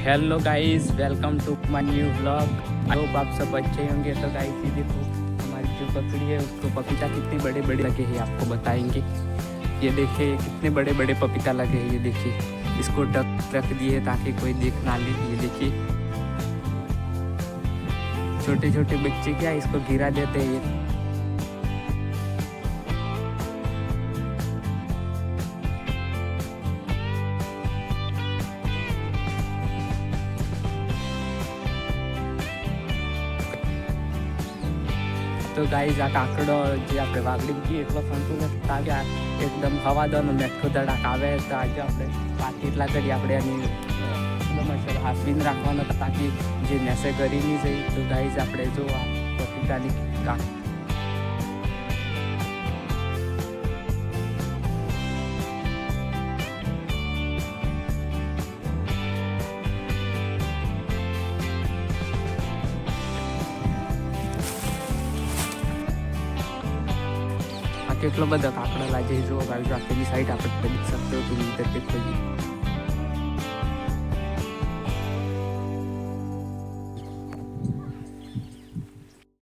Hello guys, welcome to my new vlog. I hope आप सब अच्छे होंगे। तो गाइस ये देखो, हमारी जो बकरी है उसको पपीता कितने बड़े बड़े लगे हैं आपको बताएंगे। ये देखिए कितने बड़े बड़े पपीता लगे हैं। ये देखिए, इसको ढक रख दिए ताकि कोई देख ना ले। ये देखिए छोटे छोटे बच्चे क्या इसको गिरा देते हैं। ये तो ગાઈઝ આ કાકડો જે આપણે વાગડી મૂકીએ એટલો ફંતું નથી આવ્યા, એકદમ હવાદારનો મેઠો ધડાક આવે તો આજે આપણે પાછી એટલા કરી આપણે એની હાસવીને રાખવાનો તાકી જે નેસે કરી નહીં જઈ। તો ગાઈઝ આપણે જો આ પપીતાની કેટલો બધો કાકડા લાગે જો ગાઈઝ, આપણી સાઈડ આપણે દેખ सकते हो तुम इधर देखो जी।